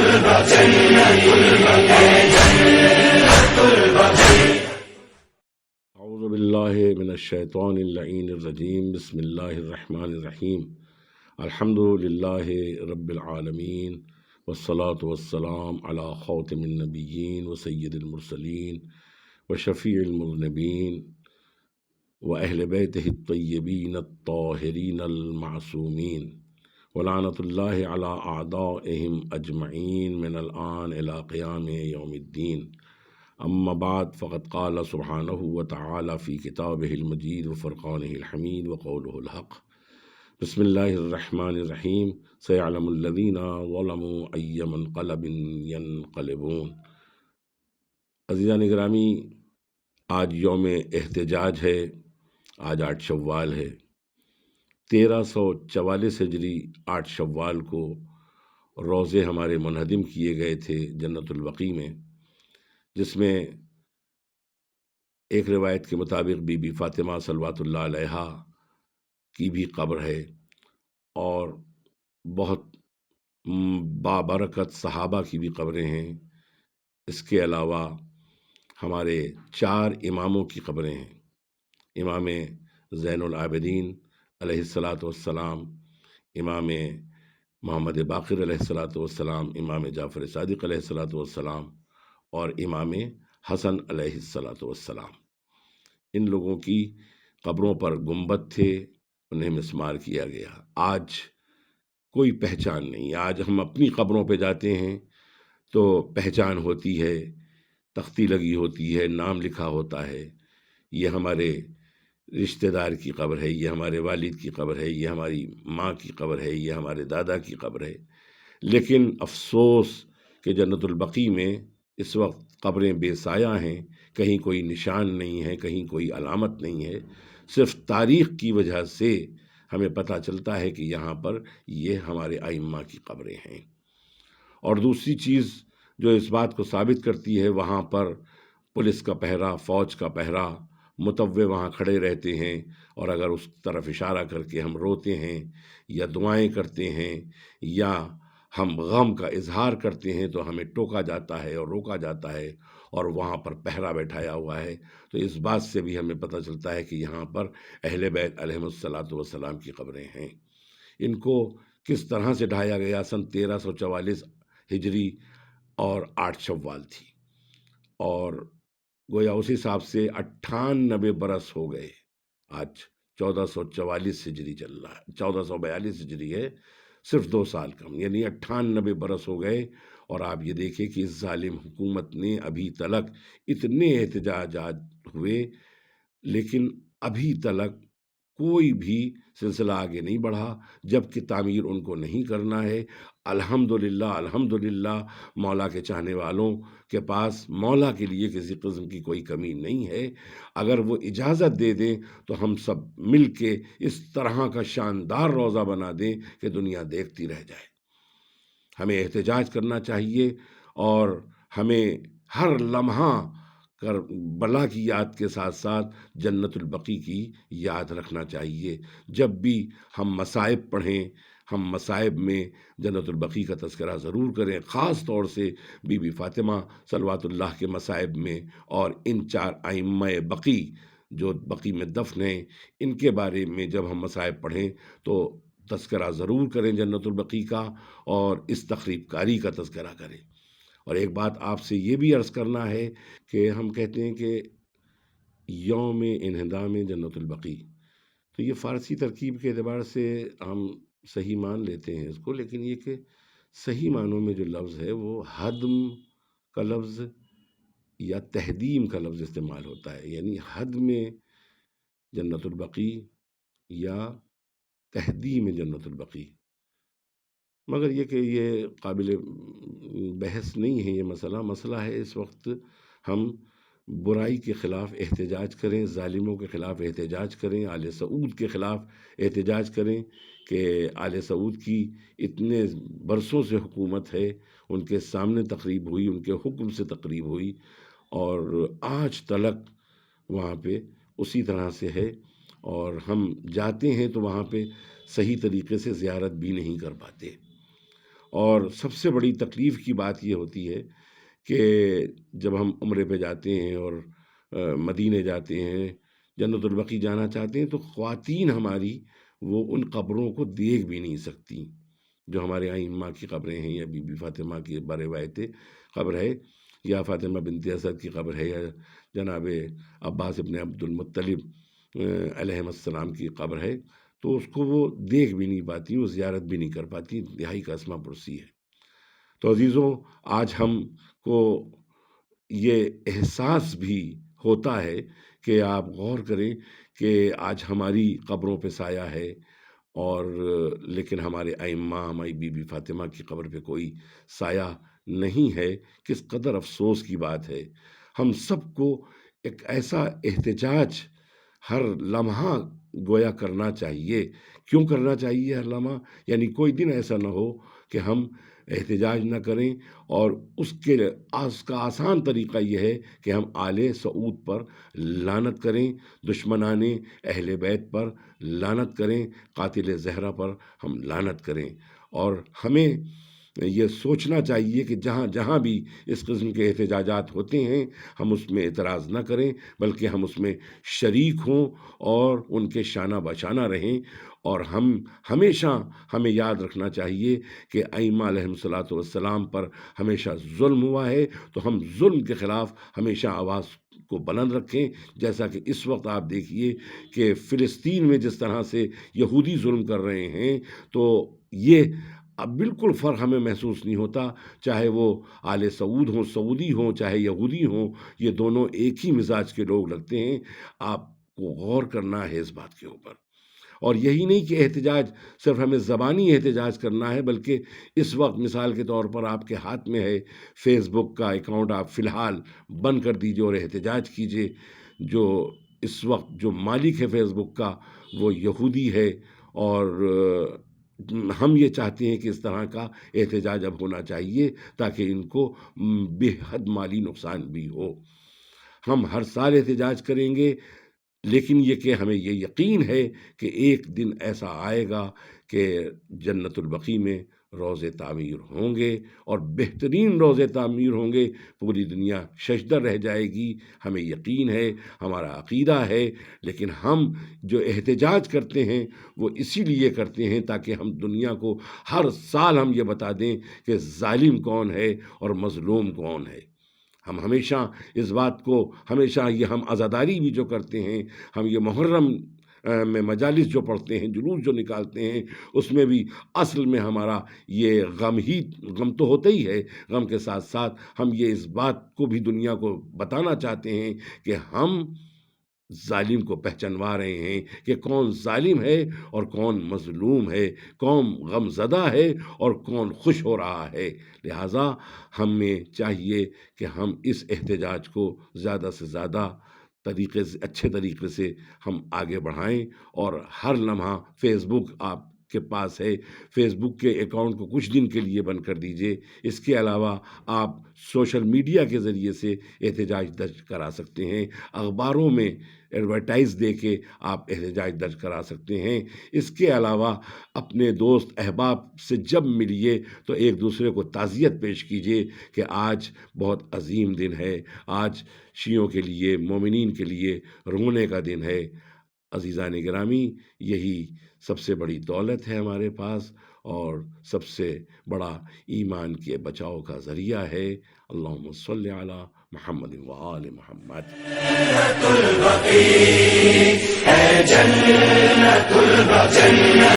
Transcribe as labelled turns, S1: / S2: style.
S1: اعوذ باللہ من الشیطان اللعین الرجیم، بسم اللہ الرحمن الرحیم، الحمد للہ رب العالمین، والصلاة والسلام علی خاتم النبیین وسید المرسلین وشفیع المذنبین واہل بیتہ الطیبین الطاہرین المعصومین، ولعنۃ اللہ علی اعدائہم اجمعین من الآن الی قیام یوم الدین۔ اما بعد، فقد قال سبحانہ وتعالی فی کتابہ المجید وفرقانہ الحمید وقولہ الحق۔ بسم اللہ الرحمن الرحیم، سیعلم الذین ظلموا ای منقلب ینقلبون۔ عزیزان گرامی، آج یوم احتجاج ہے، آج 8 شوال ہے۔ 1344 ہجری 8 شوال کو روزے ہمارے منہدم کیے گئے تھے جنت البقیع میں، جس میں ایک روایت کے مطابق بی بی فاطمہ صلوات اللہ علیہا کی بھی قبر ہے، اور بہت بابرکت صحابہ کی بھی قبریں ہیں۔ اس کے علاوہ ہمارے 4 اماموں کی قبریں ہیں۔ امام زین العابدین علیہ الصلاۃ والسلام، امام محمد باقر علیہ الصلاۃ والسلام، امام جعفر صادق علیہ الصلاۃ والسلام، اور امام حسن علیہ الصلاۃ والسلام۔ ان لوگوں کی قبروں پر گنبد تھے، انہیں مسمار کیا گیا۔ آج کوئی پہچان نہیں۔ آج ہم اپنی قبروں پہ جاتے ہیں تو پہچان ہوتی ہے، تختی لگی ہوتی ہے، نام لکھا ہوتا ہے، یہ ہمارے رشتہ دار کی قبر ہے، یہ ہمارے والد کی قبر ہے، یہ ہماری ماں کی قبر ہے، یہ ہمارے دادا کی قبر ہے۔ لیکن افسوس کہ جنت البقیع میں اس وقت قبریں بے سایہ ہیں، کہیں کوئی نشان نہیں ہے، کہیں کوئی علامت نہیں ہے۔ صرف تاریخ کی وجہ سے ہمیں پتہ چلتا ہے کہ یہاں پر یہ ہمارے ائمہ کی قبریں ہیں۔ اور دوسری چیز جو اس بات کو ثابت کرتی ہے، وہاں پر پولیس کا پہرا، فوج کا پہرا، متوع وہاں کھڑے رہتے ہیں، اور اگر اس طرف اشارہ کر کے ہم روتے ہیں یا دعائیں کرتے ہیں یا ہم غم کا اظہار کرتے ہیں تو ہمیں ٹوکا جاتا ہے اور روکا جاتا ہے، اور وہاں پر پہرا بیٹھایا ہوا ہے۔ تو اس بات سے بھی ہمیں پتہ چلتا ہے کہ یہاں پر اہل بیت علیہم الصلاۃ والسلام کی قبریں ہیں۔ ان کو کس طرح سے ڈھایا گیا؟ سن 1344 ہجری اور 8 شوال تھی، اور گویا اس حساب سے 98 برس ہو گئے۔ آج 1444 ہجری چل رہا ہے، 1442 ہجری ہے، صرف 2 سال کم، یعنی 98 برس ہو گئے۔ اور آپ یہ دیکھیں کہ اس ظالم حکومت نے ابھی تلک اتنے احتجاجات ہوئے، لیکن ابھی تلک کوئی بھی سلسلہ آگے نہیں بڑھا، جبکہ تعمیر ان کو نہیں کرنا ہے۔ الحمدللہ الحمدللہ، مولا کے چاہنے والوں کے پاس مولا کے لیے کسی قسم کی کوئی کمی نہیں ہے۔ اگر وہ اجازت دے دیں تو ہم سب مل کے اس طرح کا شاندار روضہ بنا دیں کہ دنیا دیکھتی رہ جائے۔ ہمیں احتجاج کرنا چاہیے، اور ہمیں ہر لمحہ بلا کی یاد کے ساتھ ساتھ جنت البقیع کی یاد رکھنا چاہیے۔ جب بھی ہم مصائب پڑھیں، ہم مصائب میں جنت البقیع کا تذکرہ ضرور کریں، خاص طور سے بی بی فاطمہ صلوات اللہ کے مصائب میں، اور ان 4 ائمہ بقیع جو بقیع میں دفن ہیں، ان کے بارے میں جب ہم مصائب پڑھیں تو تذکرہ ضرور کریں جنت البقیع کا، اور اس تخریب کاری کا تذکرہ کریں۔ اور ایک بات آپ سے یہ بھی عرض کرنا ہے کہ ہم کہتے ہیں کہ یوم انہدام جنت البقیع، تو یہ فارسی ترکیب کے اعتبار سے ہم صحیح مان لیتے ہیں اس کو، لیکن یہ کہ صحیح معنوں میں جو لفظ ہے وہ ہدم کا لفظ یا تہدیم کا لفظ استعمال ہوتا ہے، یعنی ہدم جنت البقیع یا تہدیم جنت البقیع۔ مگر یہ کہ یہ قابل بحث نہیں ہے یہ مسئلہ ہے اس وقت ہم برائی کے خلاف احتجاج کریں، ظالموں کے خلاف احتجاج کریں، آل سعود کے خلاف احتجاج کریں کہ آل سعود کی اتنے برسوں سے حکومت ہے، ان کے سامنے تقریب ہوئی، ان کے حکم سے تقریب ہوئی، اور آج تلک وہاں پہ اسی طرح سے ہے، اور ہم جاتے ہیں تو وہاں پہ صحیح طریقے سے زیارت بھی نہیں کر پاتے۔ اور سب سے بڑی تکلیف کی بات یہ ہوتی ہے کہ جب ہم عمرے پہ جاتے ہیں اور مدینے جاتے ہیں، جنت البقیع جانا چاہتے ہیں، تو خواتین ہماری وہ ان قبروں کو دیکھ بھی نہیں سکتی جو ہمارے ائمہ کی قبریں ہیں، یا بی بی فاطمہ کی بروایت قبر ہے، یا فاطمہ بنت اسد کی قبر ہے، یا جناب عباس ابن عبد المطلب علیہ السلام کی قبر ہے، تو اس کو وہ دیکھ بھی نہیں پاتی، وہ زیارت بھی نہیں کر پاتی، انتہائی کا اسمہ پرسی ہے۔ تو عزیزوں، آج ہم کو یہ احساس بھی ہوتا ہے کہ آپ غور کریں کہ آج ہماری قبروں پہ سایہ ہے، اور لیکن ہمارے ائمہ، ہماری بی بی فاطمہ کی قبر پہ کوئی سایہ نہیں ہے۔ کس قدر افسوس کی بات ہے۔ ہم سب کو ایک ایسا احتجاج ہر لمحہ گویا کرنا چاہیے۔ کیوں کرنا چاہیے ہر لمحہ؟ یعنی کوئی دن ایسا نہ ہو کہ ہم احتجاج نہ کریں، اور اس کا آسان طریقہ یہ ہے کہ ہم آل سعود پر لعنت کریں، دشمنان اہل بیت پر لعنت کریں، قاتل زہرا پر ہم لعنت کریں۔ اور ہمیں یہ سوچنا چاہیے کہ جہاں جہاں بھی اس قسم کے احتجاجات ہوتے ہیں، ہم اس میں اعتراض نہ کریں، بلکہ ہم اس میں شریک ہوں اور ان کے شانہ بشانہ رہیں۔ اور ہمیشہ ہمیں یاد رکھنا چاہیے کہ ائمہ علیہم الصلوۃ والسلام پر ہمیشہ ظلم ہوا ہے، تو ہم ظلم کے خلاف ہمیشہ آواز کو بلند رکھیں۔ جیسا کہ اس وقت آپ دیکھیے کہ فلسطین میں جس طرح سے یہودی ظلم کر رہے ہیں، تو یہ اب بالکل فرق ہمیں محسوس نہیں ہوتا، چاہے وہ آل سعود ہوں، سعودی ہوں، چاہے یہودی ہوں، یہ دونوں ایک ہی مزاج کے لوگ لگتے ہیں۔ آپ کو غور کرنا ہے اس بات کے اوپر۔ اور یہی نہیں کہ احتجاج صرف ہمیں زبانی احتجاج کرنا ہے، بلکہ اس وقت مثال کے طور پر آپ کے ہاتھ میں ہے فیس بک کا اکاؤنٹ، آپ فی الحال بند کر دیجئے اور احتجاج کیجئے۔ جو اس وقت جو مالک ہے فیس بک کا وہ یہودی ہے، اور ہم یہ چاہتے ہیں کہ اس طرح کا احتجاج اب ہونا چاہیے تاکہ ان کو بے حد مالی نقصان بھی ہو۔ ہم ہر سال احتجاج کریں گے، لیکن یہ کہ ہمیں یہ یقین ہے کہ ایک دن ایسا آئے گا کہ جنت البقیع میں روضے تعمیر ہوں گے، اور بہترین روضے تعمیر ہوں گے، پوری دنیا ششدر رہ جائے گی۔ ہمیں یقین ہے، ہمارا عقیدہ ہے، لیکن ہم جو احتجاج کرتے ہیں وہ اسی لیے کرتے ہیں تاکہ ہم دنیا کو ہر سال ہم یہ بتا دیں کہ ظالم کون ہے اور مظلوم کون ہے۔ ہم ہمیشہ اس بات کو، ہمیشہ یہ ہم عزاداری بھی جو کرتے ہیں، ہم یہ محرم میں مجالس جو پڑھتے ہیں، جلوس جو نکالتے ہیں، اس میں بھی اصل میں ہمارا یہ غم تو ہوتا ہی ہے، غم کے ساتھ ساتھ ہم یہ اس بات کو بھی دنیا کو بتانا چاہتے ہیں کہ ہم ظالم کو پہچانوا رہے ہیں کہ کون ظالم ہے اور کون مظلوم ہے، کون غم زدہ ہے اور کون خوش ہو رہا ہے۔ لہٰذا ہمیں چاہیے کہ ہم اس احتجاج کو زیادہ سے زیادہ اچھے طریقے سے ہم آگے بڑھائیں، اور ہر لمحہ فیس بک آپ کے پاس ہے، فیس بک کے اکاؤنٹ کو کچھ دن کے لیے بند کر دیجئے۔ اس کے علاوہ آپ سوشل میڈیا کے ذریعے سے احتجاج درج کرا سکتے ہیں، اخباروں میں ایڈورٹائز دے کے آپ احتجاج درج کرا سکتے ہیں۔ اس کے علاوہ اپنے دوست احباب سے جب ملیے تو ایک دوسرے کو تعزیت پیش کیجیے کہ آج بہت عظیم دن ہے، آج شیعوں کے لیے، مومنین کے لیے رونے کا دن ہے۔ عزیزان گرامی، یہی سب سے بڑی دولت ہے ہمارے پاس، اور سب سے بڑا ایمان کے بچاؤ کا ذریعہ ہے۔ اللہم صلی علی محمد و آل محمد۔ جنت البقیع ہے، جنت البقیع۔